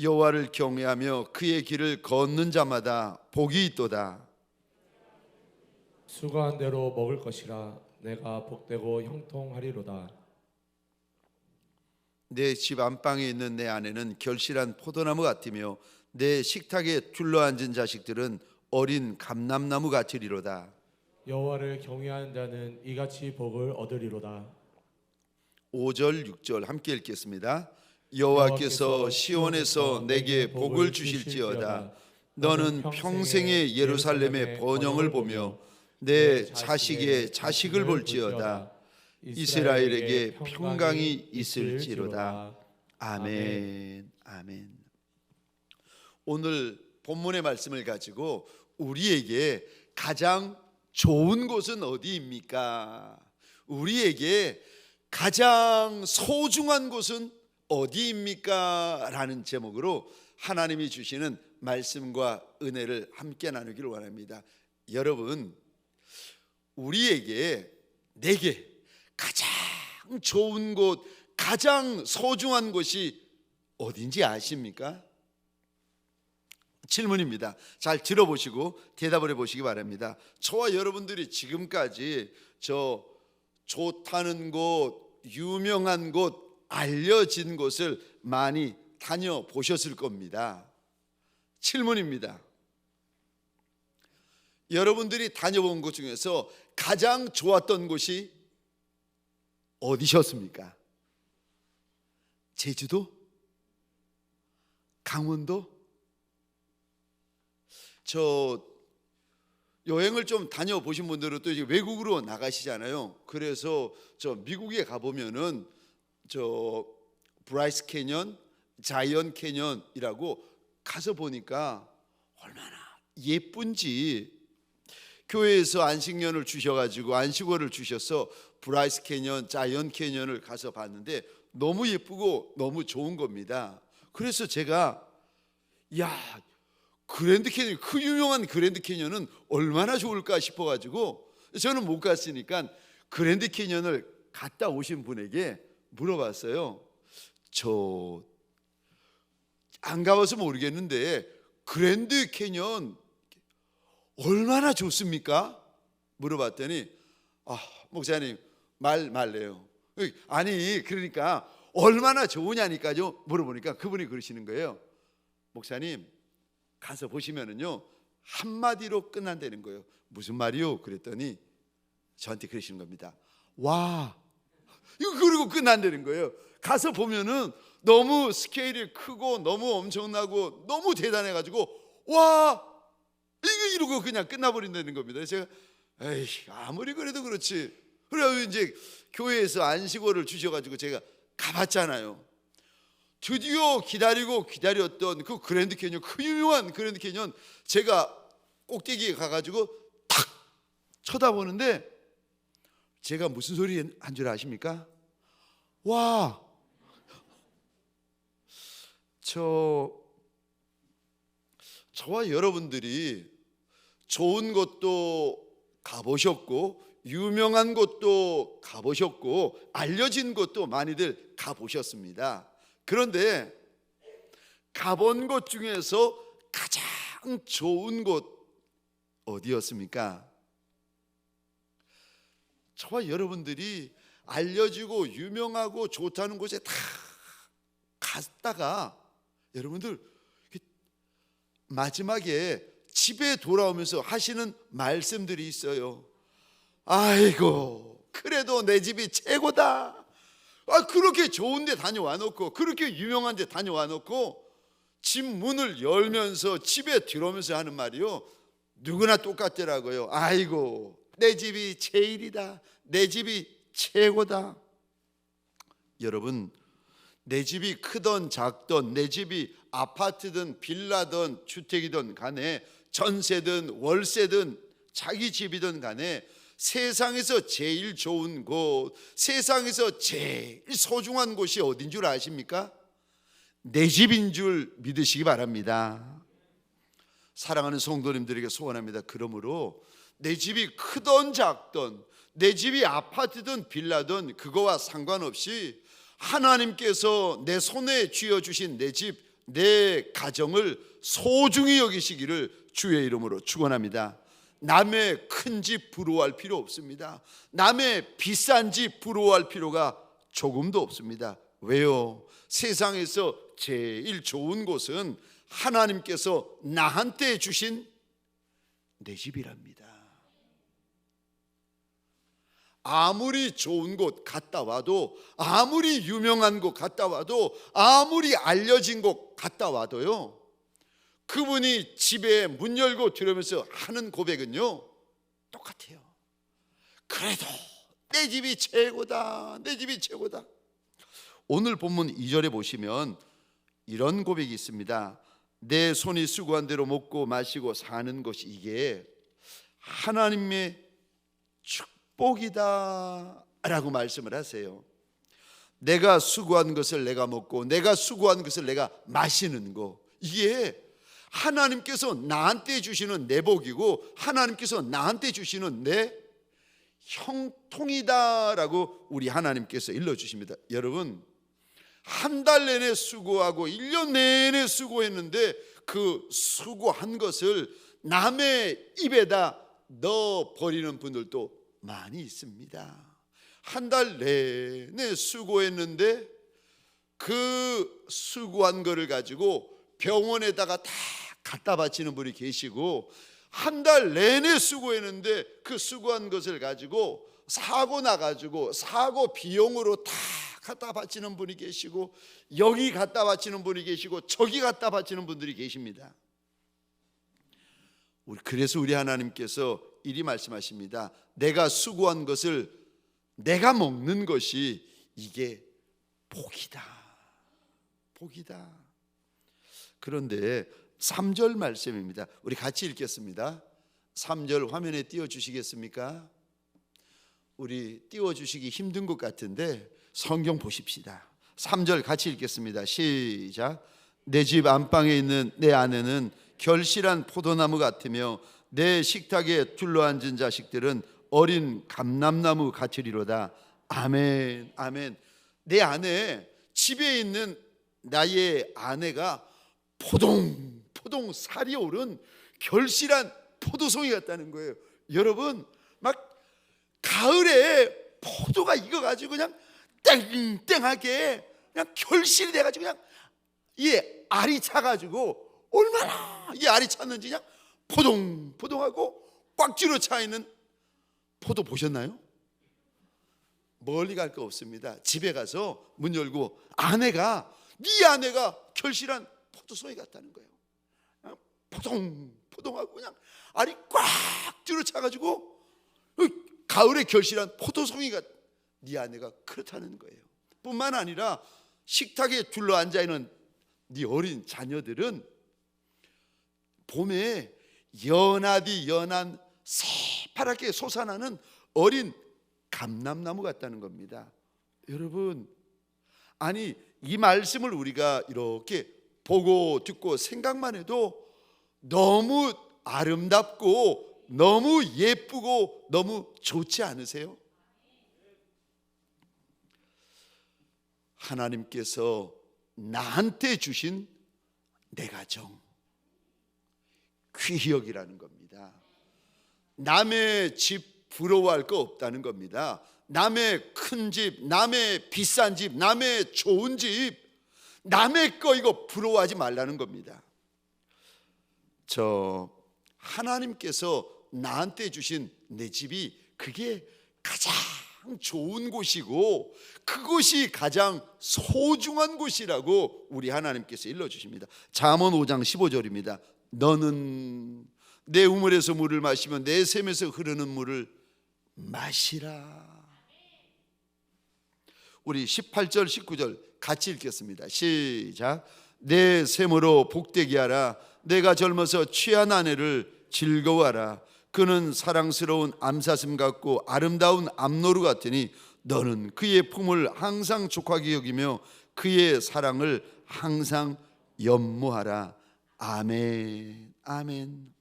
여호와를 경외하며 그의 길을 걷는 자마다 복이 있도다. 수고한 대로 먹을 것이라 내가 복되고 형통하리로다. 내 집 안방에 있는 내 아내는 결실한 포도나무 같으며 내 식탁에 둘러앉은 자식들은 어린 감람나무 같으리로다. 여호와를 경외하는 자는 이같이 복을 얻으리로다. 5절 6절 함께 읽겠습니다. 여호와께서 시온에서 내게 복을 주실지어다. 너는 평생의 예루살렘의 번영을 보며 내 자식의 자식을 볼지어다. 이스라엘에게 평강이 있을지로다. 아멘. 아멘. 오늘 본문의 말씀을 가지고 우리에게 가장 좋은 곳은 어디입니까? 우리에게 가장 소중한 곳은 어디입니까? 라는 제목으로 하나님이 주시는 말씀과 은혜를 함께 나누기를 원합니다. 여러분, 우리에게 내게 가장 좋은 곳, 가장 소중한 곳이 어딘지 아십니까? 질문입니다. 잘 들어보시고 대답을 해보시기 바랍니다. 저와 여러분들이 지금까지 저 좋다는 곳, 유명한 곳, 알려진 곳을 많이 다녀보셨을 겁니다. 질문입니다. 여러분들이 다녀본 곳 중에서 가장 좋았던 곳이 어디셨습니까? 제주도? 강원도? 저 여행을 좀 다녀보신 분들은 또 이제 외국으로 나가시잖아요. 그래서 저 미국에 가보면은 저 브라이스 캐년, 자이언 캐년이라고 가서 보니까 얼마나 예쁜지, 교회에서 안식년을 주셔가지고 안식월을 주셔서 브라이스 캐년, 자이언 캐년을 가서 봤는데 너무 예쁘고 너무 좋은 겁니다. 그래서 제가 그랜드 캐년, 그 유명한 그랜드 캐년은 얼마나 좋을까 싶어가지고 저는 못 갔으니까 그랜드 캐년을 갔다 오신 분에게 물어봤어요. 저 안 가봐서 모르겠는데 그랜드 캐년 얼마나 좋습니까? 물어봤더니 목사님 말래요. 아니 그러니까 얼마나 좋으냐니까요 물어보니까 그분이 그러시는 거예요. 목사님 가서 보시면은요 한마디로 끝난다는 거예요. 무슨 말이요? 그랬더니 저한테 그러시는 겁니다. 와, 이거 그러고 끝난다는 거예요. 가서 보면은 너무 스케일이 크고 너무 엄청나고 너무 대단해가지고 와, 이러고 그냥 끝나버린다는 겁니다. 제가 아무리 그래도 그렇지. 그래서 이제 교회에서 안식월을 주셔가지고 제가 가봤잖아요. 드디어 기다렸던 그 그랜드 캐년, 그 유명한 그랜드 캐년, 제가 꼭대기에 가가지고 탁 쳐다보는데 제가 무슨 소리 한 줄 아십니까? 와, 저와 여러분들이 좋은 곳도 가보셨고 유명한 곳도 가보셨고 알려진 곳도 많이들 가보셨습니다. 그런데 가본 곳 중에서 가장 좋은 곳 어디였습니까? 저와 여러분들이 알려지고 유명하고 좋다는 곳에 다 갔다가 여러분들 마지막에 집에 돌아오면서 하시는 말씀들이 있어요. 아이고 그래도 내 집이 최고다. 그렇게 좋은 데 다녀와 놓고 그렇게 유명한 데 다녀와 놓고 집 문을 열면서 집에 들어오면서 하는 말이요 누구나 똑같더라고요. 아이고 내 집이 제일이다. 내 집이 최고다. 여러분, 내 집이 크던 작던, 내 집이 아파트든 빌라든 주택이든 간에 전세든 월세든 자기 집이든 간에 세상에서 제일 좋은 곳, 세상에서 제일 소중한 곳이 어딘 줄 아십니까? 내 집인 줄 믿으시기 바랍니다. 사랑하는 성도님들에게 소원합니다. 그러므로 내 집이 크던 작던, 내 집이 아파트든 빌라든 그거와 상관없이 하나님께서 내 손에 쥐어주신 내 집, 내 가정을 소중히 여기시기를 주의 이름으로 축원합니다. 남의 큰 집 부러워할 필요 없습니다. 남의 비싼 집 부러워할 필요가 조금도 없습니다. 왜요? 세상에서 제일 좋은 곳은 하나님께서 나한테 주신 내 집이랍니다. 아무리 좋은 곳 갔다 와도, 아무리 유명한 곳 갔다 와도, 아무리 알려진 곳 갔다 와도요, 그분이 집에 문 열고 들어오면서 하는 고백은요 똑같아요. 그래도 내 집이 최고다, 내 집이 최고다. 오늘 본문 2절에 보시면 이런 고백이 있습니다. 내 손이 수고한 대로 먹고 마시고 사는 것이 이게 하나님의 축복이다 라고 말씀을 하세요. 내가 수고한 것을 내가 먹고 내가 수고한 것을 내가 마시는 거, 이게 하나님께서 나한테 주시는 내 복이고 하나님께서 나한테 주시는 내 형통이다 라고 우리 하나님께서 일러주십니다. 여러분, 한 달 내내 수고하고 1년 내내 수고했는데 그 수고한 것을 남의 입에다 넣어 버리는 분들도 많이 있습니다. 한 달 내내 수고했는데 그 수고한 거를 가지고 병원에다가 다 갖다 바치는 분이 계시고, 한 달 내내 수고했는데 그 수고한 것을 가지고 사고 나가지고 사고 비용으로 다 갖다 바치는 분이 계시고, 여기 갖다 바치는 분이 계시고, 저기 갖다 바치는 분들이 계십니다. 그래서 우리 하나님께서 이리 말씀하십니다. 내가 수고한 것을 내가 먹는 것이 이게 복이다, 복이다. 그런데 3절 말씀입니다. 우리 같이 읽겠습니다. 3절 화면에 띄워주시겠습니까? 우리 띄워주시기 힘든 것 같은데 성경 보십시다. 3절 같이 읽겠습니다. 시작. 내 집 안방에 있는 내 아내는 결실한 포도나무 같으며 내 식탁에 둘러앉은 자식들은 어린 감람나무 같으리로다. 아멘, 아멘. 내 아내, 집에 있는 나의 아내가 포동포동 살이 오른 결실한 포도송이 같다는 거예요. 여러분, 막 가을에 포도가 익어가지고 그냥 땡땡하게 그냥 결실이 돼가지고 그냥 이 알이 차가지고 얼마나 이 알이 찼는지 그냥 포동포동하고 꽉 쥐어 차 있는 포도 보셨나요? 멀리 갈 거 없습니다. 집에 가서 문 열고 네 아내가 결실한 포도송이 같다는 거예요. 포동포동하고 그냥 알이 꽉 쥐어 차가지고 가을에 결실한 포도송이가 네 아내가 그렇다는 거예요. 뿐만 아니라 식탁에 둘러앉아 있는 네 어린 자녀들은 봄에 연하디 연한 새파랗게 솟아나는 어린 감람나무 같다는 겁니다. 여러분, 아니 이 말씀을 우리가 이렇게 보고 듣고 생각만 해도 너무 아름답고 너무 예쁘고 너무 좋지 않으세요? 하나님께서 나한테 주신 내 가정 귀히 여기라는 겁니다. 남의 집 부러워할 거 없다는 겁니다. 남의 큰 집, 남의 비싼 집, 남의 좋은 집, 남의 거 이거 부러워하지 말라는 겁니다. 하나님께서 나한테 주신 내 집이 그게 가장 좋은 곳이고 그것이 가장 소중한 곳이라고 우리 하나님께서 일러주십니다. 잠언 5장 15절입니다. 너는 내 우물에서 물을 마시면 내 샘에서 흐르는 물을 마시라. 우리 18절 19절 같이 읽겠습니다. 시작. 내 샘으로 복되게 하라. 내가 젊어서 취한 아내를 즐거워하라. 그는 사랑스러운 암사슴 같고 아름다운 암노루 같으니 너는 그의 품을 항상 족하게 여기며 그의 사랑을 항상 연모하라. 아멘, 아멘.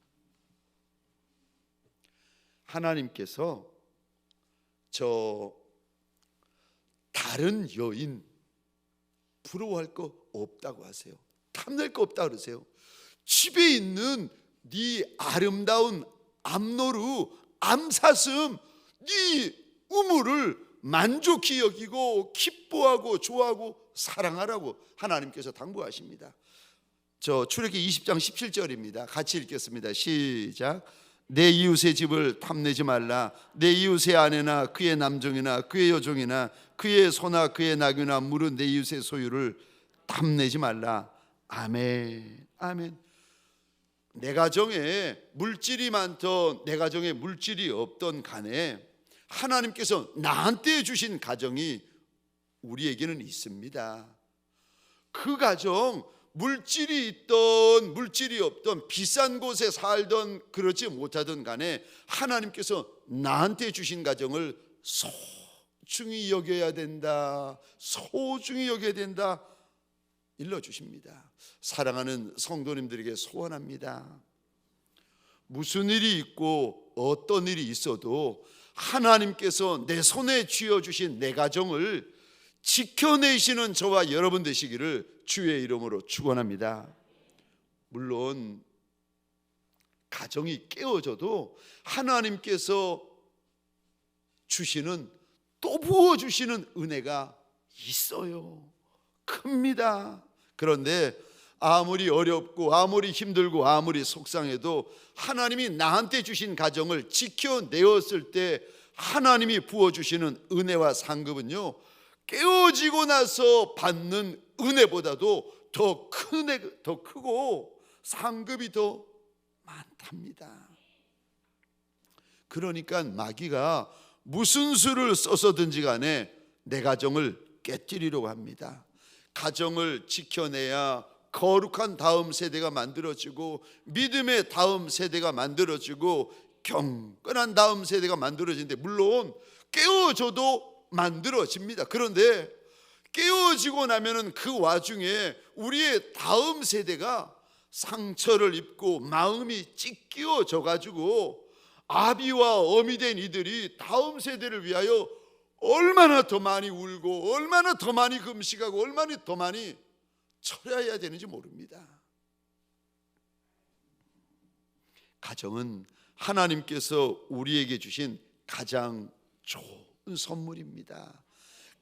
하나님께서 다른 여인 부러워할 거 없다고 하세요. 탐낼 거 없다 그러세요. 집에 있는 네 아름다운 암노루, 암사슴, 네 우물을 만족히 여기고 기뻐하고 좋아하고 사랑하라고 하나님께서 당부하십니다. 저 출애기 20장 17절입니다. 같이 읽겠습니다. 시작. 내 이웃의 집을 탐내지 말라. 내 이웃의 아내나 그의 남종이나 그의 여종이나 그의 소나 그의 낙이나 물은 내 이웃의 소유를 탐내지 말라. 아멘. 아멘. 내 가정에 물질이 많던 내 가정에 물질이 없던 간에 하나님께서 나한테 주신 가정이 우리에게는 있습니다. 그 가정, 물질이 있던 물질이 없던 비싼 곳에 살던 그렇지 못하던 간에 하나님께서 나한테 주신 가정을 소중히 여겨야 된다, 소중히 여겨야 된다 일러주십니다. 사랑하는 성도님들에게 소원합니다. 무슨 일이 있고 어떤 일이 있어도 하나님께서 내 손에 쥐어주신 내 가정을 지켜내시는 저와 여러분 되시기를 주의 이름으로 축원합니다. 물론 가정이 깨어져도 하나님께서 주시는, 또 부어주시는 은혜가 있어요. 큽니다. 그런데 아무리 어렵고 아무리 힘들고 아무리 속상해도 하나님이 나한테 주신 가정을 지켜내었을 때 하나님이 부어주시는 은혜와 상급은요, 깨어지고 나서 받는 은혜보다도 더 크고 상급이 더 많답니다. 그러니까 마귀가 무슨 수를 써서든지 간에 내 가정을 깨뜨리려고 합니다. 가정을 지켜내야 거룩한 다음 세대가 만들어지고 믿음의 다음 세대가 만들어지고 경건한 다음 세대가 만들어지는데, 물론 깨어져도 만들어집니다. 그런데 깨어지고 나면은 그 와중에 우리의 다음 세대가 상처를 입고 마음이 찢겨져 가지고 아비와 어미 된 이들이 다음 세대를 위하여 얼마나 더 많이 울고 얼마나 더 많이 금식하고 얼마나 더 많이 철야해야 되는지 모릅니다. 가정은 하나님께서 우리에게 주신 가장 좋은 선물입니다.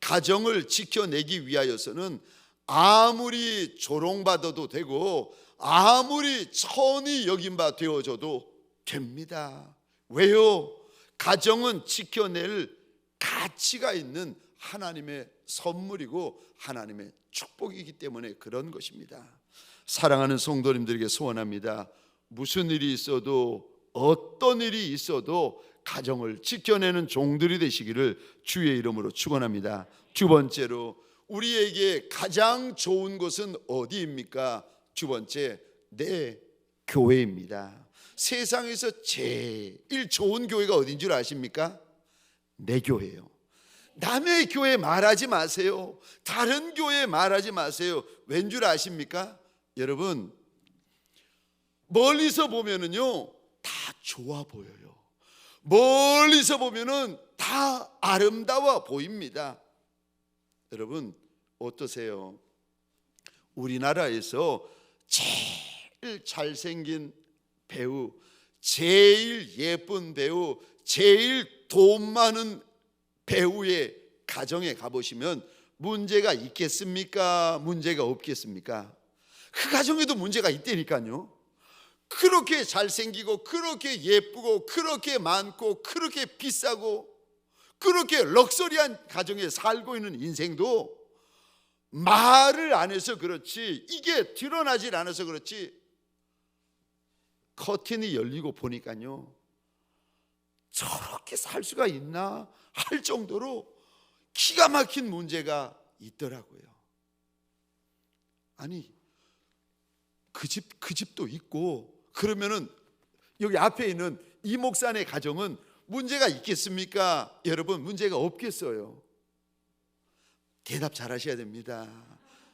가정을 지켜내기 위하여서는 아무리 조롱받아도 되고 아무리 천히 여긴 바 되어져도 됩니다. 왜요? 가정은 지켜낼 가치가 있는 하나님의 선물이고 하나님의 축복이기 때문에 그런 것입니다. 사랑하는 성도님들에게 소원합니다. 무슨 일이 있어도 어떤 일이 있어도 가정을 지켜내는 종들이 되시기를 주의 이름으로 축원합니다. 두 번째로, 우리에게 가장 좋은 곳은 어디입니까? 두 번째, 내 교회입니다. 세상에서 제일 좋은 교회가 어딘 줄 아십니까? 내 교회예요. 남의 교회 말하지 마세요. 다른 교회 말하지 마세요. 왠 줄 아십니까? 여러분, 멀리서 보면은요 다 좋아 보여요. 멀리서 보면은 다 아름다워 보입니다. 여러분 어떠세요? 우리나라에서 제일 잘생긴 배우, 제일 예쁜 배우, 제일 돈 많은 배우의 가정에 가보시면 문제가 있겠습니까? 문제가 없겠습니까? 그 가정에도 문제가 있다니까요. 그렇게 잘생기고 그렇게 예쁘고 그렇게 많고 그렇게 비싸고 그렇게 럭셔리한 가정에 살고 있는 인생도 말을 안 해서 그렇지, 이게 드러나질 않아서 그렇지, 커튼이 열리고 보니까요 저렇게 살 수가 있나 할 정도로 기가 막힌 문제가 있더라고요. 아니 그 집도 있고, 그러면은 여기 앞에 있는 이 목사의 가정은 문제가 있겠습니까? 여러분 문제가 없겠어요. 대답 잘 하셔야 됩니다.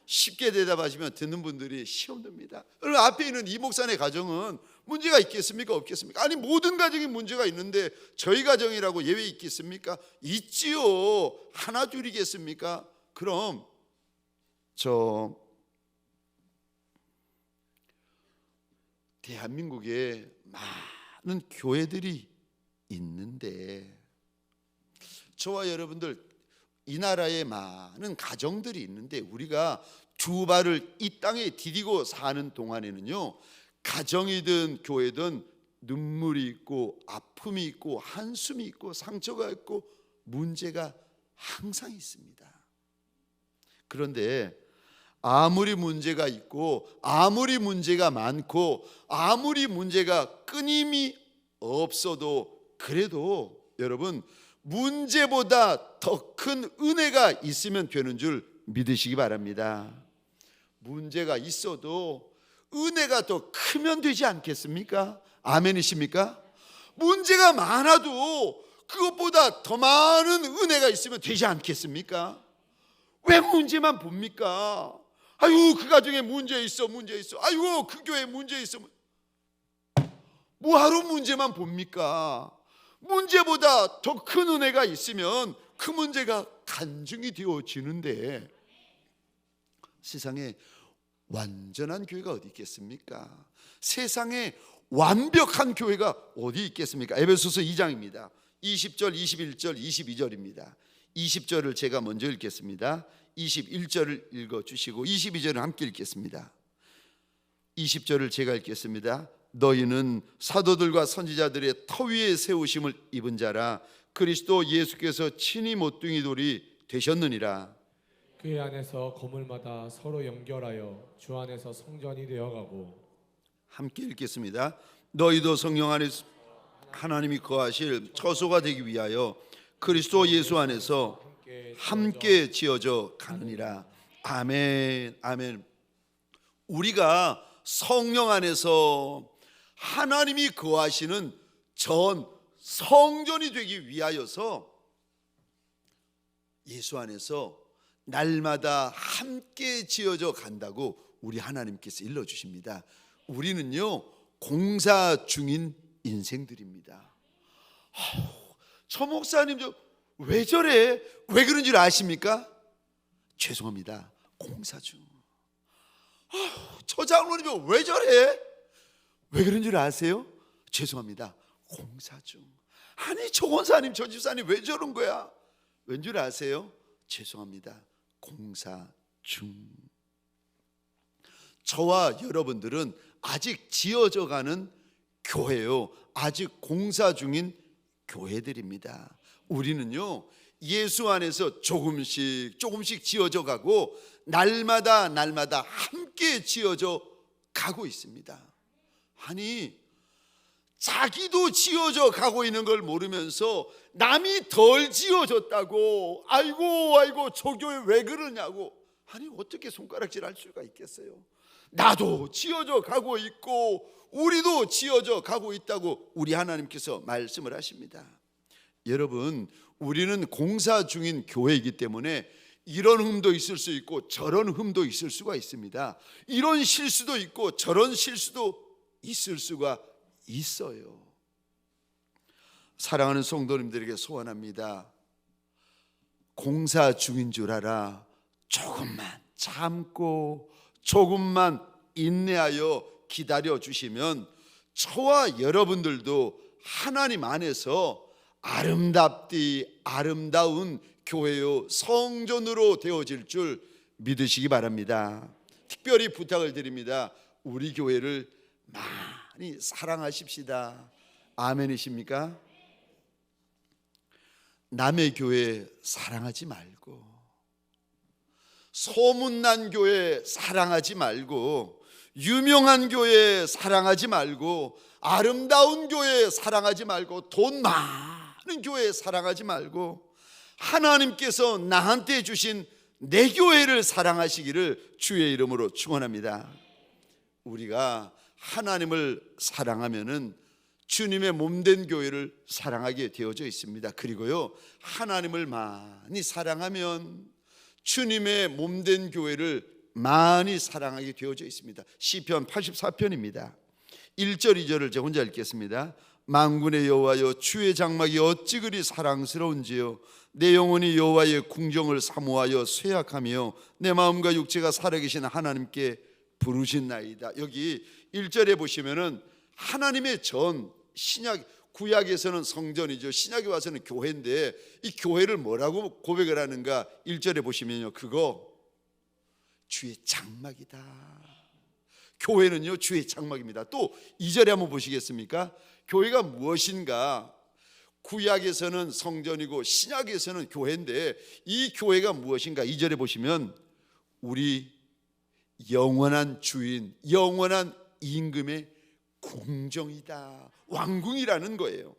쉽게 대답하시면 듣는 분들이 시험 듭니다. 여러분 앞에 있는 이 목사의 가정은 문제가 있겠습니까? 없겠습니까? 아니 모든 가정에 문제가 있는데 저희 가정이라고 예외 있겠습니까? 있지요. 하나 둘이겠습니까? 그럼 대한민국에 많은 교회들이 있는데 저와 여러분들 이 나라에 많은 가정들이 있는데 우리가 두 발을 이 땅에 디디고 사는 동안에는요, 가정이든 교회든 눈물이 있고 아픔이 있고 한숨이 있고 상처가 있고 문제가 항상 있습니다. 그런데 아무리 문제가 있고 아무리 문제가 많고 아무리 문제가 끊임이 없어도 그래도 여러분 문제보다 더 큰 은혜가 있으면 되는 줄 믿으시기 바랍니다. 문제가 있어도 은혜가 더 크면 되지 않겠습니까? 아멘이십니까? 문제가 많아도 그것보다 더 많은 은혜가 있으면 되지 않겠습니까? 왜 문제만 봅니까? 아유, 그 가정에 문제 있어. 아유, 그 교회에 문제 있어. 뭐하러 문제만 봅니까? 문제보다 더 큰 은혜가 있으면 그 문제가 간증이 되어지는데 세상에 완전한 교회가 어디 있겠습니까? 세상에 완벽한 교회가 어디 있겠습니까? 에베소서 2장입니다. 20절, 21절, 22절입니다. 20절을 제가 먼저 읽겠습니다. 21절을 읽어주시고 22절을 함께 읽겠습니다. 20절을 제가 읽겠습니다. 너희는 사도들과 선지자들의 터 위에 세우심을 입은 자라. 그리스도 예수께서 친히 모퉁이 돌이 되셨느니라. 그 안에서 건물마다 서로 연결하여 주 안에서 성전이 되어가고. 함께 읽겠습니다. 너희도 성령 안에서 하나님이 거하실 처소가 되기 위하여 그리스도 예수 안에서 함께 지어져 가느니라. 아멘, 아멘. 우리가 성령 안에서 하나님이 거하시는 전 성전이 되기 위하여서 예수 안에서 날마다 함께 지어져 간다고 우리 하나님께서 일러주십니다. 우리는요 공사 중인 인생들입니다. 저 목사님 왜 저래? 왜 그런 줄 아십니까? 죄송합니다. 공사 중. 저 장로님 왜 저래? 왜 그런 줄 아세요? 죄송합니다. 공사 중. 아니 저 권사님 저 집사님 왜 저런 거야? 왠 줄 아세요? 죄송합니다. 공사 중. 저와 여러분들은 아직 지어져 가는 교회요, 아직 공사 중인 교회들입니다. 우리는요 예수 안에서 조금씩 지어져 가고 날마다 함께 지어져 가고 있습니다. 아니 자기도 지어져 가고 있는 걸 모르면서 남이 덜 지어졌다고 아이고 저 교회 왜 그러냐고, 아니 어떻게 손가락질 할 수가 있겠어요? 나도 지어져 가고 있고 우리도 지어져 가고 있다고 우리 하나님께서 말씀을 하십니다. 여러분, 우리는 공사 중인 교회이기 때문에 이런 흠도 있을 수 있고 저런 흠도 있을 수가 있습니다. 이런 실수도 있고 저런 실수도 있을 수가 있어요. 사랑하는 성도님들에게 소원합니다. 공사 중인 줄 알아. 조금만 참고 조금만 인내하여 기다려 주시면 저와 여러분들도 하나님 안에서 아름답디 아름다운 교회요 성전으로 되어질 줄 믿으시기 바랍니다. 특별히 부탁을 드립니다. 우리 교회를 많이 사랑하십시다. 아멘이십니까? 남의 교회 사랑하지 말고, 소문난 교회 사랑하지 말고, 유명한 교회 사랑하지 말고, 아름다운 교회 사랑하지 말고, 돈 많은 교회 사랑하지 말고, 하나님께서 나한테 주신 내 교회를 사랑하시기를 주의 이름으로 축원합니다. 우리가 하나님을 사랑하면은 주님의 몸된 교회를 사랑하게 되어져 있습니다. 그리고요 하나님을 많이 사랑하면 주님의 몸된 교회를 많이 사랑하게 되어져 있습니다. 시편 84편입니다. 1절 2절을 제가 혼자 읽겠습니다. 만군의 여호와여, 주의 장막이 어찌 그리 사랑스러운지요. 내 영혼이 여호와의 궁정을 사모하여 쇠약하며 내 마음과 육체가 살아계신 하나님께 부르신나이다. 여기 1절에 보시면은 하나님의 전, 구약에서는 성전이죠. 신약에 와서는 교회인데 이 교회를 뭐라고 고백을 하는가? 1절에 보시면요, 그거 주의 장막이다. 교회는요 주의 장막입니다. 또 2절에 한번 보시겠습니까? 교회가 무엇인가? 구약에서는 성전이고 신약에서는 교회인데 이 교회가 무엇인가? 2절에 보시면 우리 영원한 주인, 영원한 임금의 궁정이다, 왕궁이라는 거예요.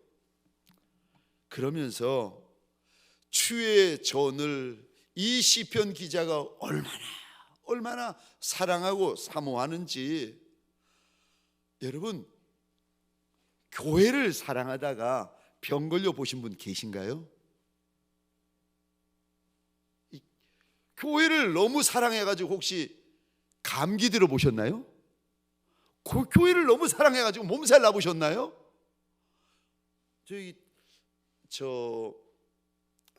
그러면서 주의 전을 이 시편 기자가 얼마나 사랑하고 사모하는지, 여러분 교회를 사랑하다가 병 걸려 보신 분 계신가요? 교회를 너무 사랑해가지고 혹시 감기 들어 보셨나요? 교회를 너무 사랑해가지고 몸살 나 보셨나요?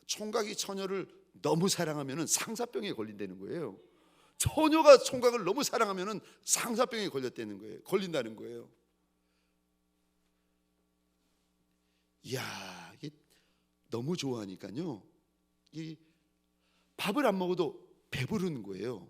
총각이 처녀를 너무 사랑하면 상사병에 걸린다는 거예요. 처녀가 총각을 너무 사랑하면 상사병에 걸린다는 거예요. 이야, 이게 너무 좋아하니까요, 이 밥을 안 먹어도 배부르는 거예요.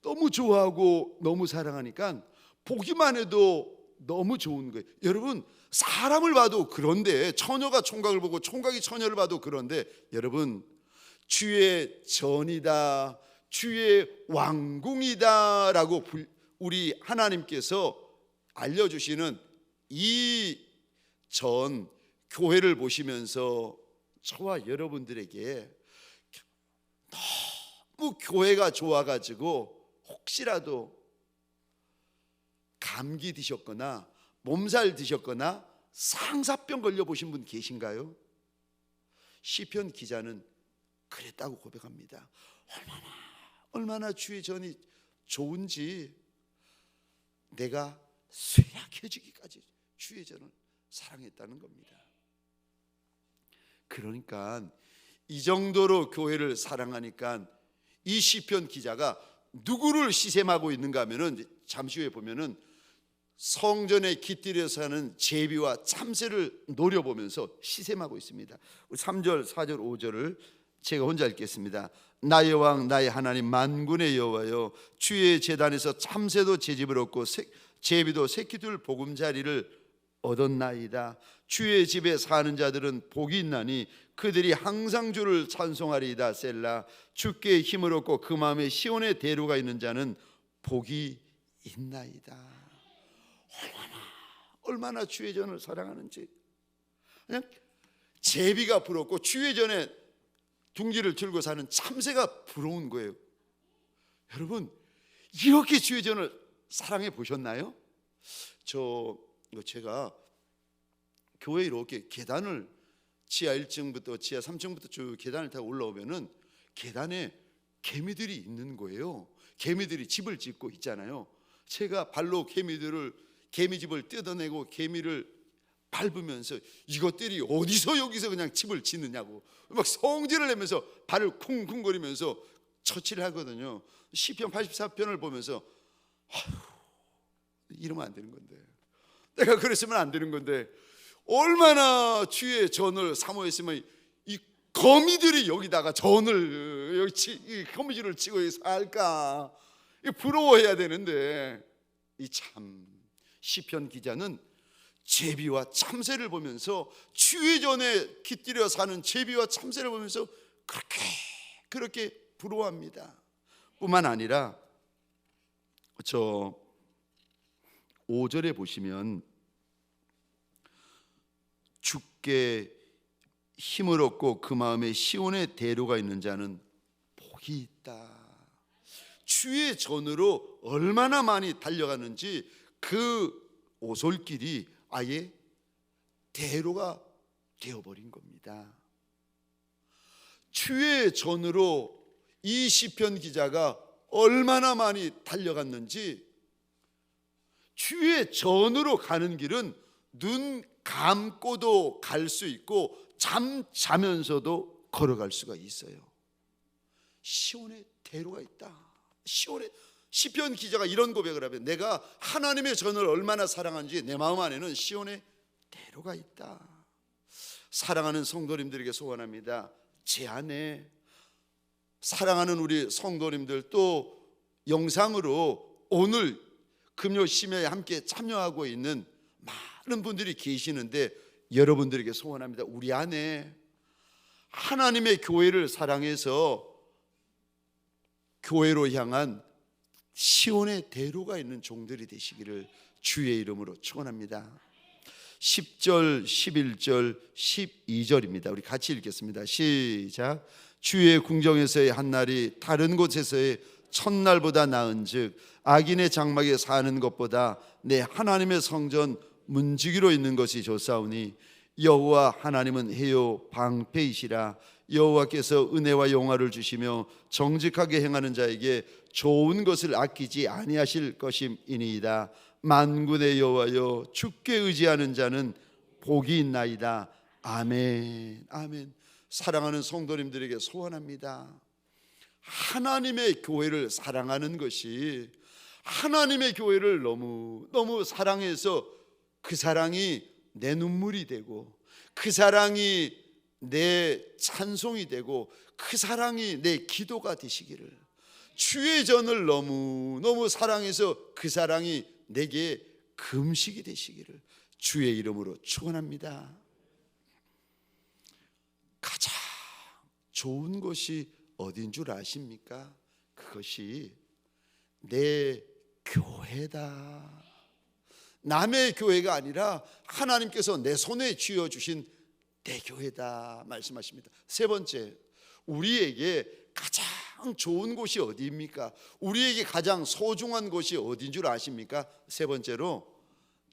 너무 좋아하고 너무 사랑하니까 보기만 해도 너무 좋은 거예요. 여러분, 사람을 봐도 그런데, 처녀가 총각을 보고 총각이 처녀를 봐도 그런데, 여러분 주의 전이다, 주의 왕궁이다 라고 우리 하나님께서 알려주시는 이 전 교회를 보시면서 저와 여러분들에게 너무 교회가 좋아가지고 혹시라도 감기 드셨거나 몸살 드셨거나 상사병 걸려보신 분 계신가요? 시편 기자는 그랬다고 고백합니다. 얼마나 주의 전이 좋은지 내가 쇠약해지기까지 주의 전을 사랑했다는 겁니다. 그러니까 이 정도로 교회를 사랑하니까 이 시편 기자가 누구를 시샘하고 있는가 하면은, 잠시 후에 보면은 성전에 깃들여서 하는 제비와 참새를 노려보면서 시샘하고 있습니다. 3절, 4절, 5절을 제가 혼자 읽겠습니다. 나의 왕 나의 하나님 만군의 여호와여, 주의 제단에서 참새도 제집을 얻고 제비도 새끼들 보금자리를 얻었나이다. 주의 집에 사는 자들은 복이 있나니 그들이 항상 주를 찬송하리이다. 셀라. 주께 힘을 얻고 그 마음에 시온의 대로가 있는 자는 복이 있나이다. 얼마나 주의 전을 사랑하는지. 그냥 제비가 부럽고 주의 전에 둥지를 들고 사는 참새가 부러운 거예요. 여러분, 이렇게 주의 전을 사랑해 보셨나요? 제가 교회 이렇게 계단을 지하 1층부터 지하 3층부터 쭉 계단을 타고 올라오면은 계단에 개미들이 있는 거예요. 개미들이 집을 짓고 있잖아요. 제가 발로 개미집을 뜯어내고 개미를 밟으면서 이것들이 어디서 여기서 그냥 집을 짓느냐고 막 성질을 내면서 발을 쿵쿵거리면서 처치를 하거든요. 시편 84편을 보면서 이러면 안 되는 건데, 내가 그랬으면 안 되는 건데, 얼마나 주의 전을 사모했으면 이 거미들이 여기다가 이 거미줄을 치고 살까, 부러워해야 되는데, 이 참 시편 기자는 제비와 참새를 보면서, 주의 전에 깃들여 사는 제비와 참새를 보면서 그렇게 부러워합니다. 뿐만 아니라 5절에 보시면 주께 힘을 얻고 그 마음에 시온의 대로가 있는 자는 복이 있다. 주의 전으로 얼마나 많이 달려가는지 그 오솔길이 아예 대로가 되어버린 겁니다. 주의 전으로 이 시편 기자가 얼마나 많이 달려갔는지, 주의 전으로 가는 길은 눈 감고도 갈 수 있고 자면서도 걸어갈 수가 있어요. 시온의 대로가 있다. 시온의 시편 기자가 이런 고백을 하면 내가 하나님의 전을 얼마나 사랑하는지 내 마음 안에는 시온의 대로가 있다. 사랑하는 성도님들에게 소원합니다. 제 안에 사랑하는 우리 성도님들, 또 영상으로 오늘 금요 심야에 함께 참여하고 있는 많은 분들이 계시는데 여러분들에게 소원합니다. 우리 안에 하나님의 교회를 사랑해서 교회로 향한 시온의 대로가 있는 종들이 되시기를 주의 이름으로 축원합니다. 10절, 11절, 12절입니다. 우리 같이 읽겠습니다. 시작. 주의 궁정에서의 한날이 다른 곳에서의 첫날보다 나은즉 악인의 장막에 사는 것보다 내 하나님의 성전 문지기로 있는 것이 좋사오니 여호와 하나님은 해요 방패이시라. 여호와께서 은혜와 영화를 주시며 정직하게 행하는 자에게 좋은 것을 아끼지 아니하실 것임이니이다. 만군의 여호와여, 주께 의지하는 자는 복이 있나이다. 아멘. 아멘. 사랑하는 성도님들에게 소원합니다. 하나님의 교회를 사랑하는 것이, 하나님의 교회를 너무 사랑해서 그 사랑이 내 눈물이 되고, 그 사랑이 내 찬송이 되고, 그 사랑이 내 기도가 되시기를, 주의 전을 너무 사랑해서 그 사랑이 내게 금식이 되시기를 주의 이름으로 축원합니다. 가장 좋은 것이 어딘 줄 아십니까? 그것이 내 교회다. 남의 교회가 아니라 하나님께서 내 손에 쥐어주신 내 교회다 말씀하십니다. 세 번째, 우리에게 가장 좋은 곳이 어디입니까? 우리에게 가장 소중한 곳이 어딘 줄 아십니까? 세 번째로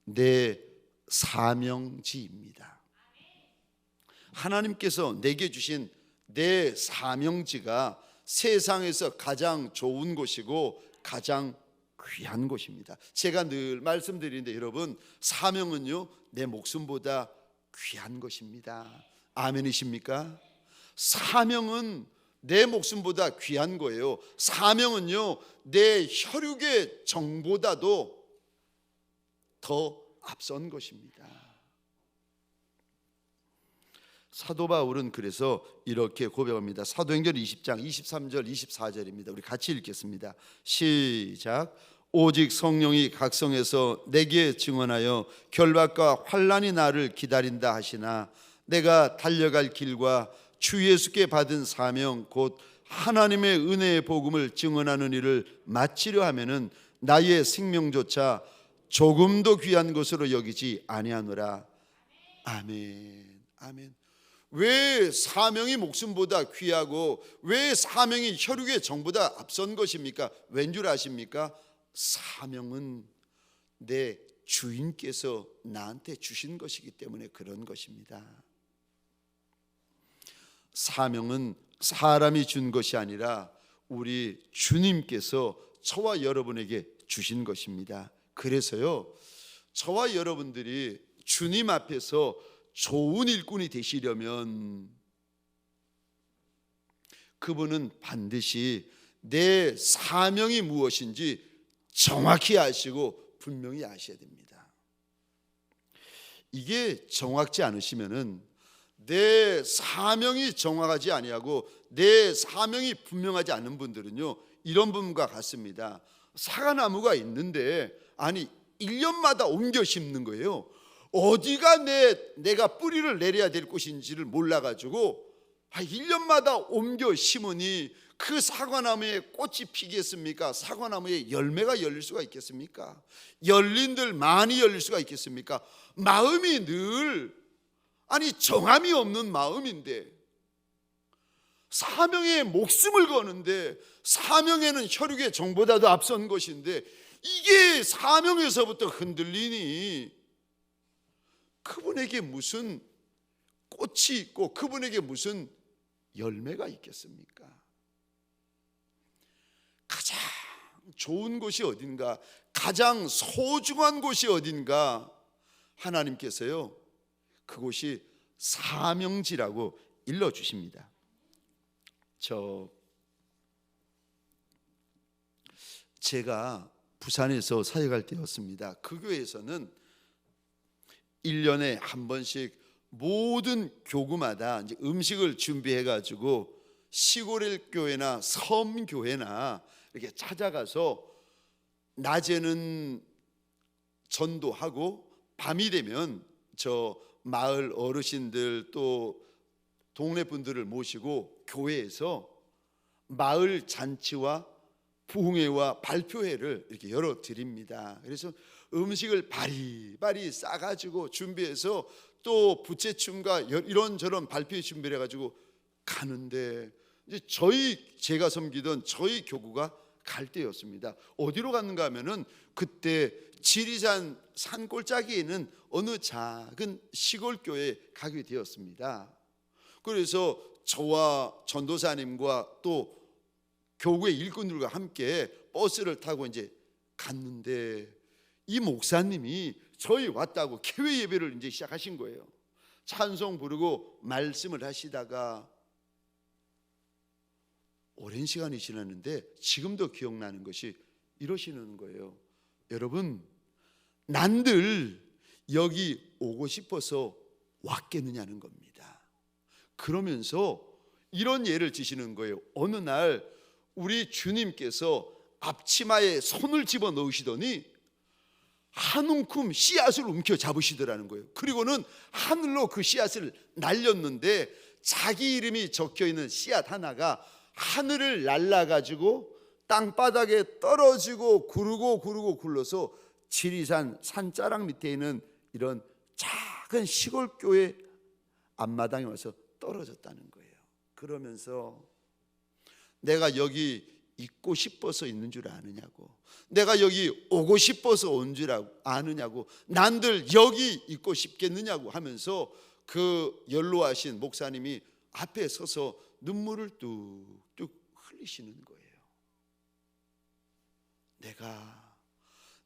내 사명지입니다. 하나님께서 내게 주신 내 사명지가 세상에서 가장 좋은 곳이고 가장 귀한 곳입니다. 제가 늘 말씀드리는데 여러분, 사명은요 내 목숨보다 귀한 것입니다. 아멘이십니까? 사명은 내 목숨보다 귀한 거예요. 사명은요 내 혈육의 정보다도 더 앞선 것입니다. 사도 바울은 그래서 이렇게 고백합니다. 사도행전 20장 23절 24절입니다. 우리 같이 읽겠습니다. 시작. 오직 성령이 각성해서 내게 증언하여 결박과 환난이 나를 기다린다 하시나 내가 달려갈 길과 주 예수께 받은 사명 곧 하나님의 은혜의 복음을 증언하는 일을 마치려 하면은 나의 생명조차 조금도 귀한 것으로 여기지 아니하노라. 아멘. 아멘. 왜 사명이 목숨보다 귀하고 왜 사명이 혈육의 정보다 앞선 것입니까? 왠 줄 아십니까? 사명은 내 주인께서 나한테 주신 것이기 때문에 그런 것입니다. 사명은 사람이 준 것이 아니라 우리 주님께서 저와 여러분에게 주신 것입니다. 그래서요, 저와 여러분들이 주님 앞에서 좋은 일꾼이 되시려면 그분은 반드시 내 사명이 무엇인지 정확히 아시고 분명히 아셔야 됩니다. 이게 정확지 않으시면은 내 사명이 정확하지 아니하고 내 사명이 분명하지 않은 분들은요 이런 분과 같습니다. 사과나무가 있는데 아니 1년마다 옮겨 심는 거예요. 어디가 내가 뿌리를 내려야 될 곳인지를 몰라가지고 1년마다 옮겨 심으니 그 사과나무에 꽃이 피겠습니까? 사과나무에 열매가 열릴 수가 있겠습니까? 열린들 많이 열릴 수가 있겠습니까? 마음이 늘 정함이 없는 마음인데 사명에 목숨을 거는데 사명에는 혈육의 정보다도 앞선 것인데 이게 사명에서부터 흔들리니 그분에게 무슨 꽃이 있고 그분에게 무슨 열매가 있겠습니까? 가장 좋은 곳이 어딘가, 가장 소중한 곳이 어딘가, 하나님께서요 그곳이 사명지라고 일러주십니다. 제가 부산에서 사역할 때였습니다. 그 교회에서는 1년에 한 번씩 모든 교구마다 이제 음식을 준비해 가지고 시골의 교회나 섬 교회나 이렇게 찾아가서 낮에는 전도하고 밤이 되면 저 마을 어르신들 또 동네 분들을 모시고 교회에서 마을 잔치와 부흥회와 발표회를 이렇게 열어 드립니다. 그래서 음식을 바리바리 싸가지고 준비해서 또 부채춤과 이런저런 발표회 준비를 해가지고 가는데 이제 제가 섬기던 저희 교구가 갈 때였습니다. 어디로 갔는가 하면은 그때 지리산 산골짜기에 있는 어느 작은 시골 교회에 가게 되었습니다. 그래서 저와 전도사님과 또 교구의 일꾼들과 함께 버스를 타고 이제 갔는데 이 목사님이 저희 왔다고 개회 예배를 이제 시작하신 거예요. 찬송 부르고 말씀을 하시다가 오랜 시간이 지났는데 지금도 기억나는 것이 이러시는 거예요. 여러분, 난들 여기 오고 싶어서 왔겠느냐는 겁니다. 그러면서 이런 예를 지시는 거예요. 어느 날 우리 주님께서 앞치마에 손을 집어 넣으시더니 한 움큼 씨앗을 움켜 잡으시더라는 거예요. 그리고는 하늘로 그 씨앗을 날렸는데 자기 이름이 적혀 있는 씨앗 하나가 하늘을 날아가지고 땅바닥에 떨어지고 구르고 굴러서 지리산 산자락 밑에 있는 이런 작은 시골 교회 앞마당에 와서 떨어졌다는 거예요. 그러면서 내가 여기 있고 싶어서 있는 줄 아느냐고, 내가 여기 오고 싶어서 온 줄 아느냐고, 난들 여기 있고 싶겠느냐고 하면서 그 연로하신 목사님이 앞에 서서 눈물을 뚝뚝 흘리시는 거예요. 내가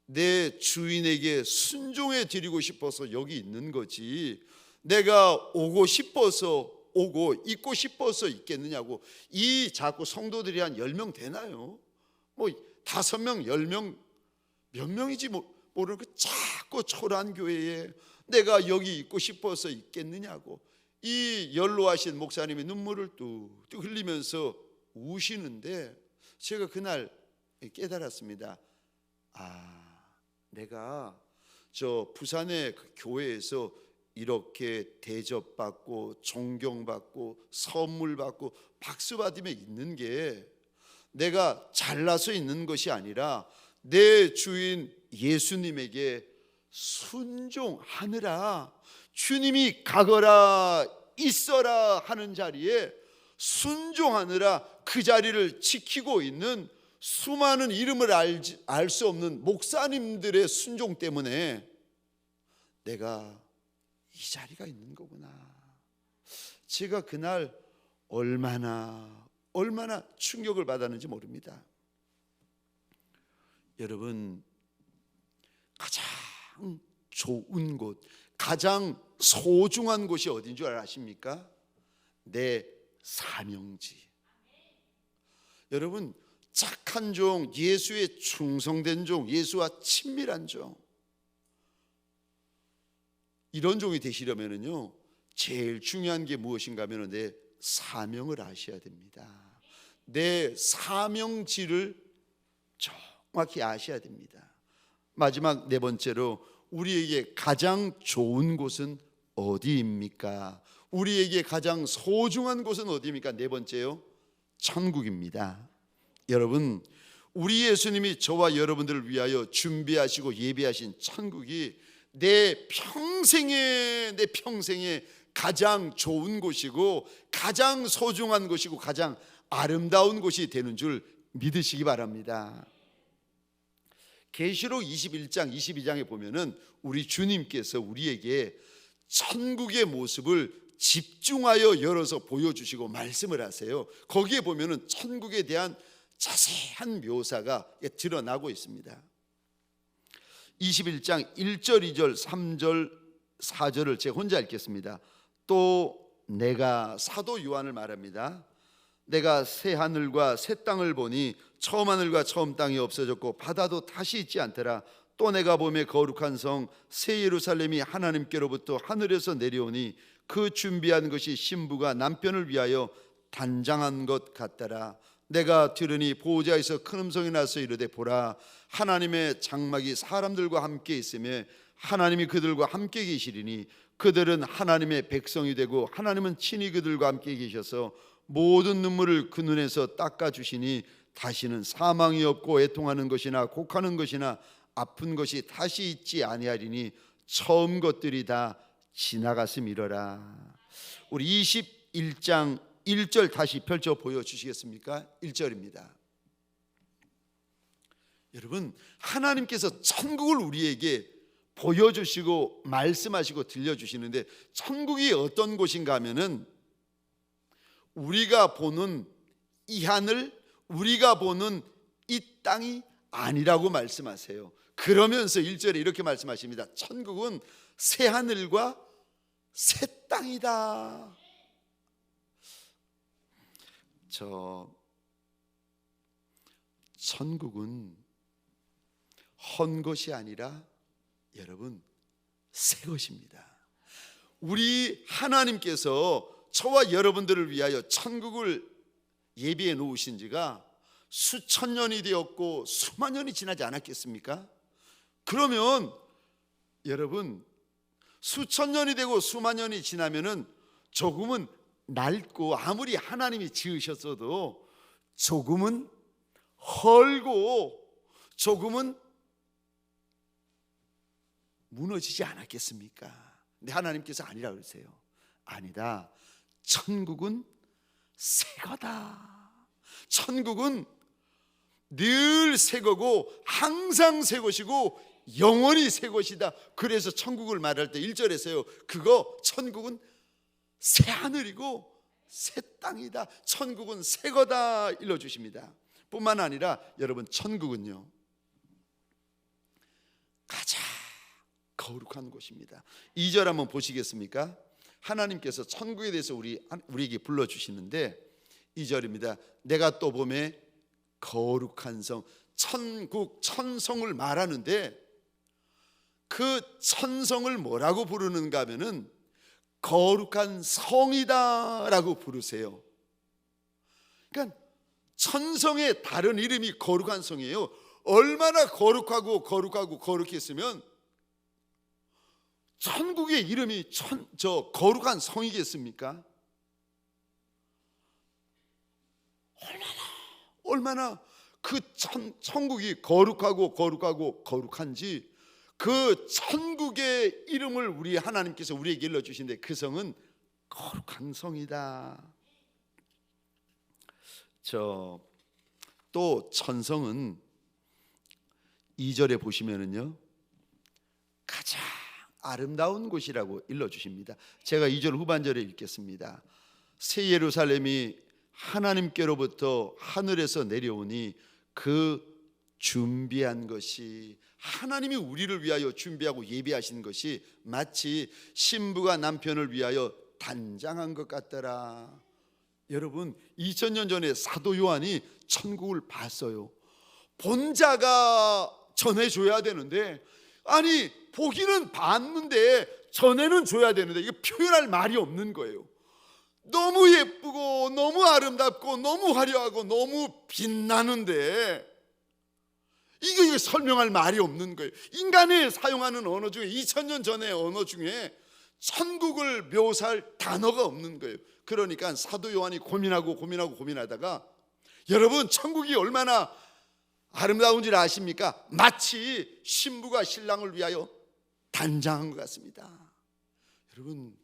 내 주인에게 순종해 드리고 싶어서 여기 있는 거지, 내가 오고 싶어서 오고 있고 싶어서 있겠느냐고. 이 자꾸 성도들이 한 10명 되나요? 뭐 5명 10명 몇 명이지 모르는 그 자꾸 초라한 교회에 내가 여기 있고 싶어서 있겠느냐고. 이 연로하신 목사님이 눈물을 뚝뚝 흘리면서 우시는데 제가 그날 깨달았습니다. 내가 저 부산의 그 교회에서 이렇게 대접받고 존경받고 선물받고 박수받으며 있는 게 내가 잘나서 있는 것이 아니라 내 주인 예수님에게 순종하느라, 주님이 가거라 있어라 하는 자리에 순종하느라 그 자리를 지키고 있는 수많은 이름을 알 수 없는 목사님들의 순종 때문에 내가 이 자리가 있는 거구나. 제가 그날 얼마나 충격을 받았는지 모릅니다. 여러분, 가장 좋은 곳, 가장 소중한 곳이 어딘 줄 아십니까? 내 사명지. 여러분, 착한 종, 예수의 충성된 종, 예수와 친밀한 종, 이런 종이 되시려면요 제일 중요한 게 무엇인가 하면 내 사명을 아셔야 됩니다. 내 사명지를 정확히 아셔야 됩니다. 마지막 네 번째로, 우리에게 가장 좋은 곳은 어디입니까? 우리에게 가장 소중한 곳은 어디입니까? 네 번째요, 천국입니다. 여러분, 우리 예수님이 저와 여러분들을 위하여 준비하시고 예비하신 천국이 내 평생에 가장 좋은 곳이고 가장 소중한 곳이고 가장 아름다운 곳이 되는 줄 믿으시기 바랍니다. 계시록 21장 22장에 보면은 우리 주님께서 우리에게 천국의 모습을 집중하여 열어서 보여주시고 말씀을 하세요. 거기에 보면은 천국에 대한 자세한 묘사가 드러나고 있습니다. 21장 1절, 2절, 3절, 4절을 제가 혼자 읽겠습니다. 또 내가, 사도 요한을 말합니다. 내가 새 하늘과 새 땅을 보니 처음 하늘과 처음 땅이 없어졌고 바다도 다시 있지 않더라. 또 내가 보매 거룩한 성 새 예루살렘이 하나님께로부터 하늘에서 내려오니 그 준비한 것이 신부가 남편을 위하여 단장한 것 같더라. 내가 들으니 보호자에서 큰 음성이 나서 이르되 보라, 하나님의 장막이 사람들과 함께 있으며 하나님이 그들과 함께 계시리니 그들은 하나님의 백성이 되고 하나님은 친히 그들과 함께 계셔서 모든 눈물을 그 눈에서 닦아주시니 다시는 사망이 없고 애통하는 것이나 곡하는 것이나 아픈 것이 다시 있지 아니하리니 처음 것들이 다 지나갔음이러라. 우리 21장 1절 다시 펼쳐 보여주시겠습니까? 1절입니다. 여러분, 하나님께서 천국을 우리에게 보여주시고 말씀하시고 들려주시는데, 천국이 어떤 곳인가 하면은 우리가 보는 이 하늘, 우리가 보는 이 땅이 아니라고 말씀하세요. 그러면서 1절에 이렇게 말씀하십니다. 천국은 새 하늘과 새 땅이다. 천국은 헌 것이 아니라 여러분 새 것입니다. 우리 하나님께서 저와 여러분들을 위하여 천국을 예비해 놓으신 지가 수천 년이 되었고 수만 년이 지나지 않았겠습니까? 그러면 여러분, 수천 년이 되고 수만 년이 지나면은 조금은 낡고 아무리 하나님이 지으셨어도 조금은 헐고 조금은 무너지지 않았겠습니까? 근데 하나님께서 아니라 그러세요. 아니다. 천국은 새 거다. 천국은 늘 새 거고 항상 새 것이고 영원히 새 것이다. 그래서 천국을 말할 때 1절에서요, 그거 천국은 새 하늘이고 새 땅이다. 천국은 새 거다 일러주십니다. 뿐만 아니라 여러분, 천국은요 가장 거룩한 곳입니다. 2절 한번 보시겠습니까? 하나님께서 천국에 대해서 우리에게 불러주시는데 2절입니다. 내가 또 보매 거룩한 성, 천국, 천성을 말하는데 그 천성을 뭐라고 부르는가 하면은 거룩한 성이다 라고 부르세요. 그러니까 천성의 다른 이름이 거룩한 성이에요. 얼마나 거룩하고 거룩했으면 천국의 이름이 거룩한 성이겠습니까? 얼마나 그 천국이 거룩한지 그 천국의 이름을 우리 하나님께서 우리에게 일러주신데 그 성은 거룩한 성이다. 또 천성은 2절에 보시면은요 가장 아름다운 곳이라고 일러주십니다. 제가 2절 후반절에 읽겠습니다. 새 예루살렘이 하나님께로부터 하늘에서 내려오니 그 준비한 것이, 하나님이 우리를 위하여 준비하고 예비하신 것이 마치 신부가 남편을 위하여 단장한 것 같더라. 여러분, 2000년 전에 사도 요한이 천국을 봤어요. 본 자가 전해줘야 되는데, 아니 보기는 봤는데 전에는 줘야 되는데 이게 표현할 말이 없는 거예요. 너무 예쁘고 너무 아름답고 너무 화려하고 너무 빛나는데 이거 설명할 말이 없는 거예요. 인간이 사용하는 언어 중에 2000년 전의 언어 중에 천국을 묘사할 단어가 없는 거예요. 그러니까 사도 요한이 고민하다가 여러분, 천국이 얼마나 아름다운지 아십니까? 마치 신부가 신랑을 위하여 단장한 것 같습니다. 여러분,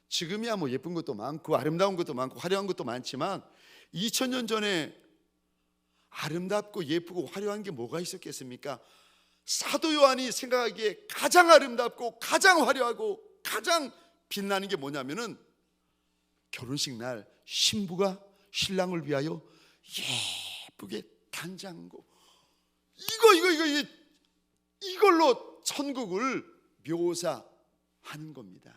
지금이야 뭐 예쁜 것도 많고 아름다운 것도 많고 화려한 것도 많지만 2000년 전에 아름답고 예쁘고 화려한 게 뭐가 있었겠습니까? 사도 요한이 생각하기에 가장 아름답고 가장 화려하고 가장 빛나는 게 뭐냐면은 결혼식 날 신부가 신랑을 위하여 예쁘게 단장한 거, 이걸로 천국을 묘사하는 겁니다.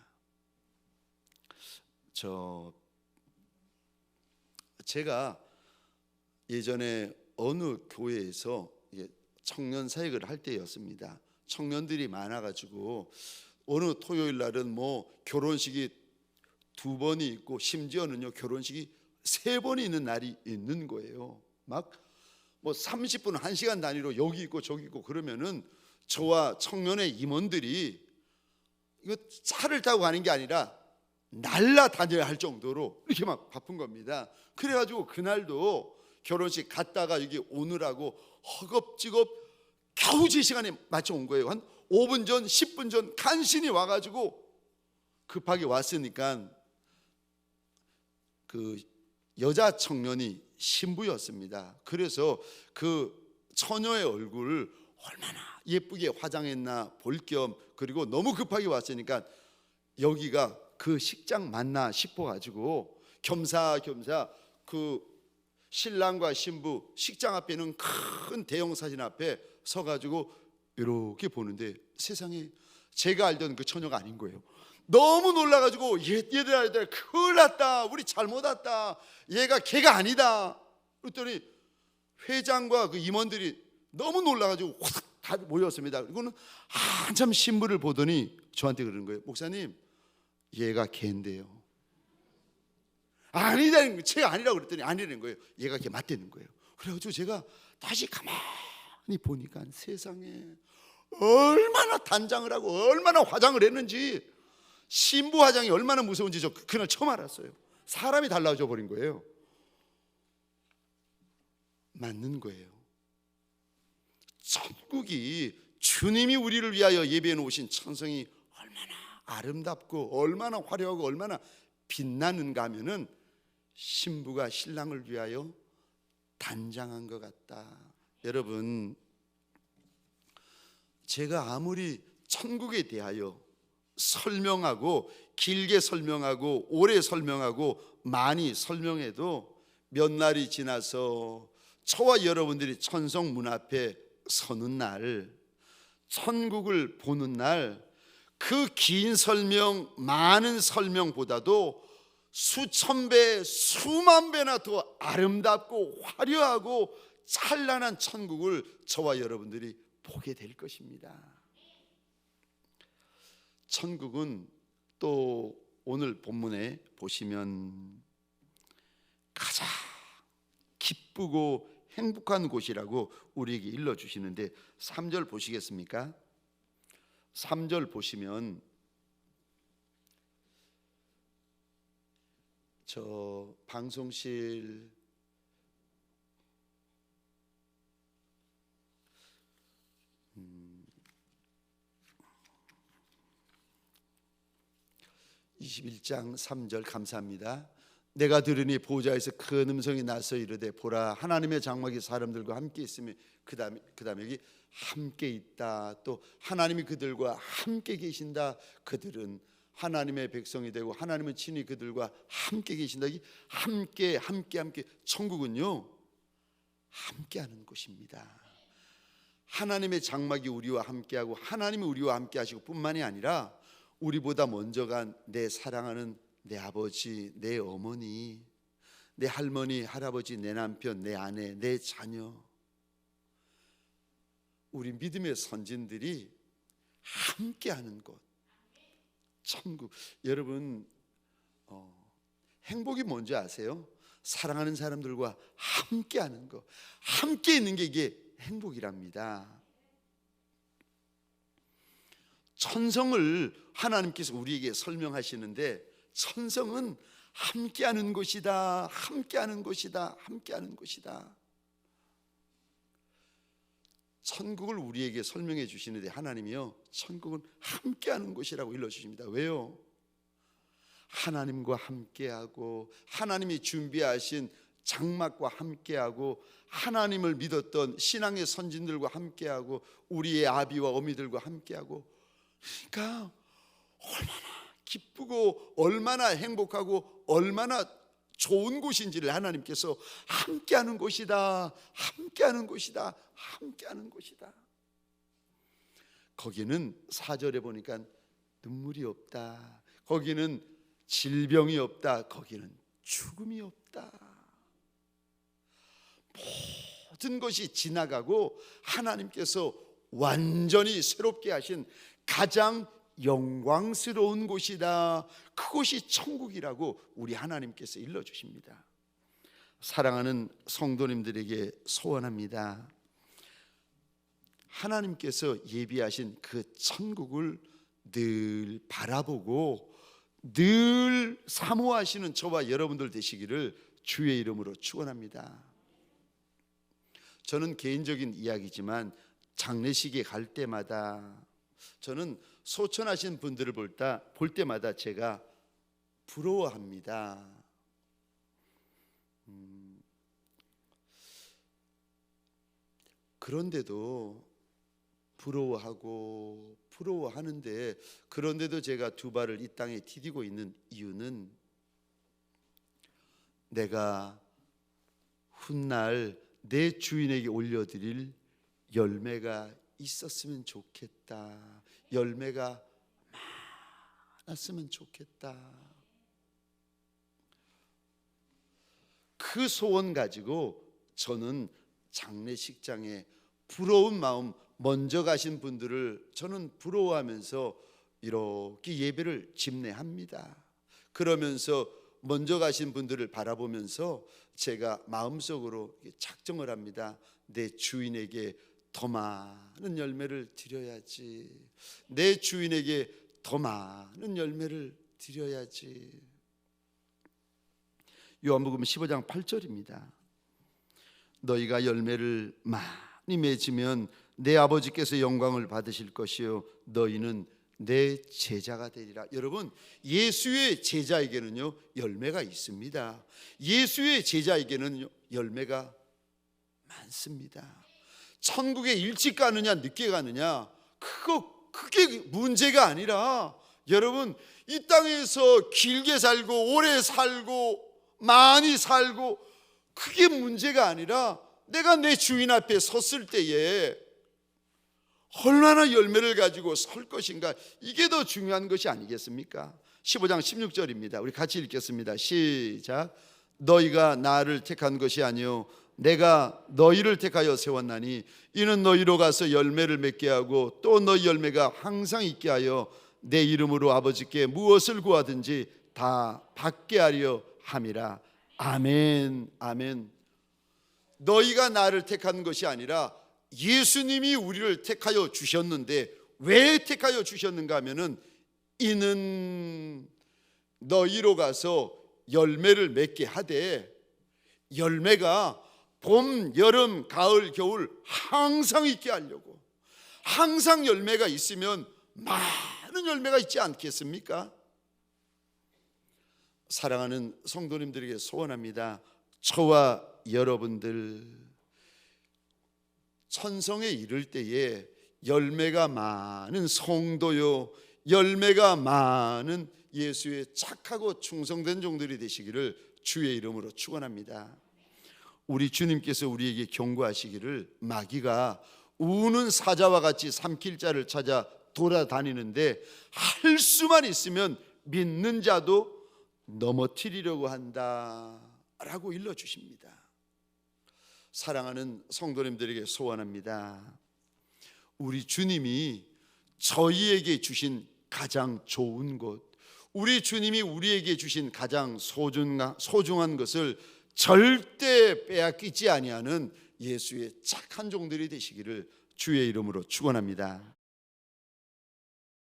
제가 예전에 어느 교회에서 청년 사역을 할 때였습니다. 청년들이 많아가지고 어느 토요일 날은 뭐 결혼식이 2번이 있고 심지어는요 결혼식이 3번이 있는 날이 있는 거예요. 막 뭐 30분 1시간 단위로 여기 있고 저기 있고 그러면은 저와 청년의 임원들이 이거 차를 타고 가는 게 아니라 날라다녀야 할 정도로 이렇게 막 바쁜 겁니다. 그래가지고 그날도 결혼식 갔다가 여기 오느라고 허겁지겁 겨우 제 시간에 맞춰 온 거예요. 한 5분 전 10분 전 간신히 와가지고 급하게 왔으니까 그 여자 청년이 신부였습니다. 그래서 그 처녀의 얼굴을 얼마나 예쁘게 화장했나 볼 겸, 그리고 너무 급하게 왔으니까 여기가 그 식장 맞나 싶어가지고 겸사겸사 그 신랑과 신부 식장 앞에 있는 큰 대형 사진 앞에 서가지고 이렇게 보는데 세상에 제가 알던 그 처녀가 아닌 거예요. 너무 놀라가지고 얘들아 큰일 났다, 우리 잘못 왔다, 얘가 걔가 아니다. 그랬더니 회장과 그 임원들이 너무 놀라가지고 확 다 모였습니다. 이거는 한참 신부를 보더니 저한테 그러는 거예요. 목사님, 얘가 걔인데요. 아니다는 거예요. 제가 아니라고 그랬더니 아니라는 거예요. 얘가 걔 맞대는 거예요. 그래가지고 제가 다시 가만히 보니까 세상에 얼마나 단장을 하고 얼마나 화장을 했는지, 신부 화장이 얼마나 무서운지 저 그날 처음 알았어요. 사람이 달라져 버린 거예요. 맞는 거예요. 천국이 주님이 우리를 위하여 예배해 놓으신 천성이 얼마나 아름답고 얼마나 화려하고 얼마나 빛나는가 하면은 신부가 신랑을 위하여 단장한 것 같다. 여러분, 제가 아무리 천국에 대하여 설명하고 길게 설명하고 오래 설명하고 많이 설명해도 몇 날이 지나서 저와 여러분들이 천성 문 앞에 서는 날, 천국을 보는 날, 그 긴 설명, 많은 설명보다도 수천 배, 수만 배나 더 아름답고 화려하고 찬란한 천국을 저와 여러분들이 보게 될 것입니다. 천국은 또 오늘 본문에 보시면 가장 기쁘고 행복한 곳이라고 우리에게 일러주시는데 3절 보시겠습니까? 3절 보시면 저 방송실 음, 21장 3절 감사합니다. 내가 들으니 보좌에서 큰 음성이 나서 이르되 보라 하나님의 장막이 사람들과 함께 있으며 그 다음에 여기 함께 있다. 또 하나님이 그들과 함께 계신다. 그들은 하나님의 백성이 되고 하나님은 친히 그들과 함께 계신다. 이 함께 천국은요 함께하는 곳입니다. 하나님의 장막이 우리와 함께하고 하나님이 우리와 함께 하시고 뿐만이 아니라 우리보다 먼저 간 내 사랑하는 내 아버지, 내 어머니, 내 할머니, 할아버지, 내 남편, 내 아내, 내 자녀, 우리 믿음의 선진들이 함께하는 곳, 천국. 여러분 행복이 뭔지 아세요? 사랑하는 사람들과 함께하는 것, 함께 있는 게 이게 행복이랍니다. 천성을 하나님께서 우리에게 설명하시는데 천성은 함께하는 곳이다, 함께하는 곳이다, 함께하는 곳이다. 천국을 우리에게 설명해 주시는데 하나님이요 천국은 함께하는 곳이라고 일러주십니다. 왜요? 하나님과 함께하고 하나님이 준비하신 장막과 함께하고 하나님을 믿었던 신앙의 선진들과 함께하고 우리의 아비와 어미들과 함께하고, 그러니까 얼마나 기쁘고 얼마나 행복하고 얼마나 좋은 곳인지를 하나님께서 함께하는 곳이다, 함께하는 곳이다, 함께하는 곳이다. 거기는 4절에 보니까 눈물이 없다, 거기는 질병이 없다, 거기는 죽음이 없다. 모든 것이 지나가고 하나님께서 완전히 새롭게 하신 가장 영광스러운 곳이다. 그곳이 천국이라고 우리 하나님께서 일러주십니다. 사랑하는 성도님들에게 소원합니다. 하나님께서 예비하신 그 천국을 늘 바라보고 늘 사모하시는 저와 여러분들 되시기를 주의 이름으로 축원합니다. 저는 개인적인 이야기지만 장례식에 갈 때마다 저는 소천하신 분들을 볼 때마다 제가 부러워합니다. 그런데도 부러워하는데 그런데도 제가 두 발을 이 땅에 디디고 있는 이유는 내가 훗날 내 주인에게 올려드릴 열매가 있었으면 좋겠다. 열매가 많았으면 좋겠다. 그 소원 가지고 저는 장례식장에 부러운 마음, 먼저 가신 분들을 저는 부러워하면서 이렇게 예배를 집례합니다. 그러면서 먼저 가신 분들을 바라보면서 제가 마음속으로 작정을 합니다. 내 주인에게 더 많은 열매를 드려야지. 내 주인에게 더 많은 열매를 드려야지. 요한복음 15장 8절입니다. 너희가 열매를 많이 맺으면 내 아버지께서 영광을 받으실 것이요 너희는 내 제자가 되리라. 여러분, 예수의 제자에게는요 열매가 있습니다. 예수의 제자에게는 열매가 많습니다. 천국에 일찍 가느냐 늦게 가느냐 그게 문제가 아니라 여러분 이 땅에서 길게 살고 오래 살고 많이 살고 그게 문제가 아니라 내가 내 주인 앞에 섰을 때에 얼마나 열매를 가지고 설 것인가, 이게 더 중요한 것이 아니겠습니까? 15장 16절입니다. 우리 같이 읽겠습니다. 시작. 너희가 나를 택한 것이 아니요 내가 너희를 택하여 세웠나니 이는 너희로 가서 열매를 맺게 하고 또 너희 열매가 항상 있게 하여 내 이름으로 아버지께 무엇을 구하든지 다 받게 하려 함이라. 아멘. 아멘. 너희가 나를 택한 것이 아니라 예수님이 우리를 택하여 주셨는데 왜 택하여 주셨는가 하면은 이는 너희로 가서 열매를 맺게 하되 열매가 봄, 여름, 가을, 겨울 항상 있게 하려고. 항상 열매가 있으면 많은 열매가 있지 않겠습니까? 사랑하는 성도님들에게 소원합니다. 저와 여러분들 천성에 이를 때에 열매가 많은 성도요 열매가 많은 예수의 착하고 충성된 종들이 되시기를 주의 이름으로 축원합니다. 우리 주님께서 우리에게 경고하시기를 마귀가 우는 사자와 같이 삼킬 자를 찾아 돌아다니는데 할 수만 있으면 믿는 자도 넘어뜨리려고 한다라고 일러주십니다. 사랑하는 성도님들에게 소원합니다. 우리 주님이 저희에게 주신 가장 좋은 것, 우리 주님이 우리에게 주신 가장 소중한 것을 절대 빼앗기지 아니하는 예수의 착한 종들이 되시기를 주의 이름으로 축원합니다.